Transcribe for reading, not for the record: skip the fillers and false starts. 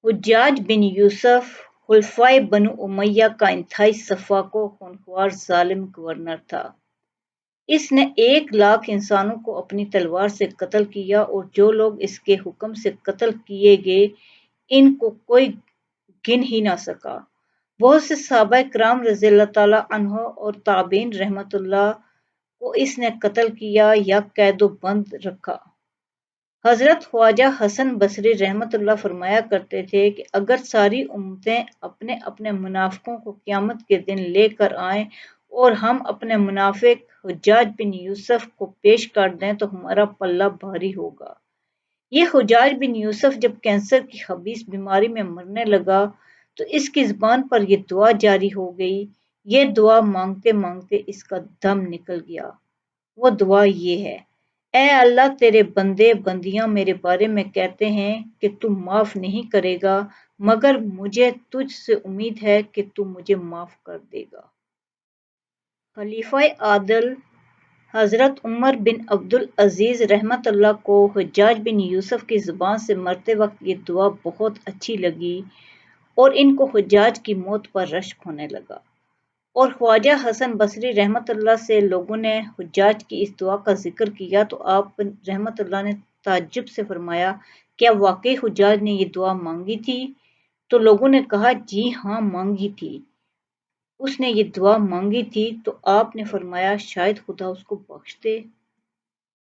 حجاج بن یوسف خلفائے بنو امیہ کا انتہائی سفاک و خونخوار ظالم گورنر تھا۔ اس نے 1,00,000 انسانوں کو اپنی تلوار سے قتل کیا اور جو لوگ اس کے حکم سے قتل کیے گئے ان کو کوئی گن ہی نہ سکا۔ بہت سے صحابہ کرام رضی اللہ تعالیٰ عنہ اور تابعین رحمۃ اللہ کو اس نے قتل کیا یا قید و بند رکھا۔ حضرت خواجہ حسن بصری رحمۃ اللہ فرمایا کرتے تھے کہ اگر ساری امتیں اپنے اپنے منافقوں کو قیامت کے دن لے کر آئیں اور ہم اپنے منافق حجاج بن یوسف کو پیش کر دیں تو ہمارا پلہ بھاری ہوگا۔ یہ حجاج بن یوسف جب کینسر کی خبیث بیماری میں مرنے لگا تو اس کی زبان پر یہ دعا جاری ہو گئی۔ یہ دعا مانگتے مانگتے اس کا دم نکل گیا۔ وہ دعا یہ ہے: اے اللہ، تیرے بندے بندیاں میرے بارے میں کہتے ہیں کہ تو معاف نہیں کرے گا، مگر مجھے تجھ سے امید ہے کہ تو مجھے معاف کر دے گا۔ خلیفہ عادل حضرت عمر بن عبدالعزیز رحمۃ اللہ کو حجاج بن یوسف کی زبان سے مرتے وقت یہ دعا بہت اچھی لگی اور ان کو حجاج کی موت پر رشک ہونے لگا۔ اور خواجہ حسن بصری رحمۃ اللہ سے لوگوں نے حجاج کی اس دعا کا ذکر کیا تو آپ رحمۃ اللہ نے تعجب سے فرمایا، کیا واقعی حجاج نے یہ دعا مانگی تھی؟ تو لوگوں نے کہا، جی ہاں مانگی تھی، اس نے یہ دعا مانگی تھی۔ تو آپ نے فرمایا، شاید خدا اس کو بخش دے۔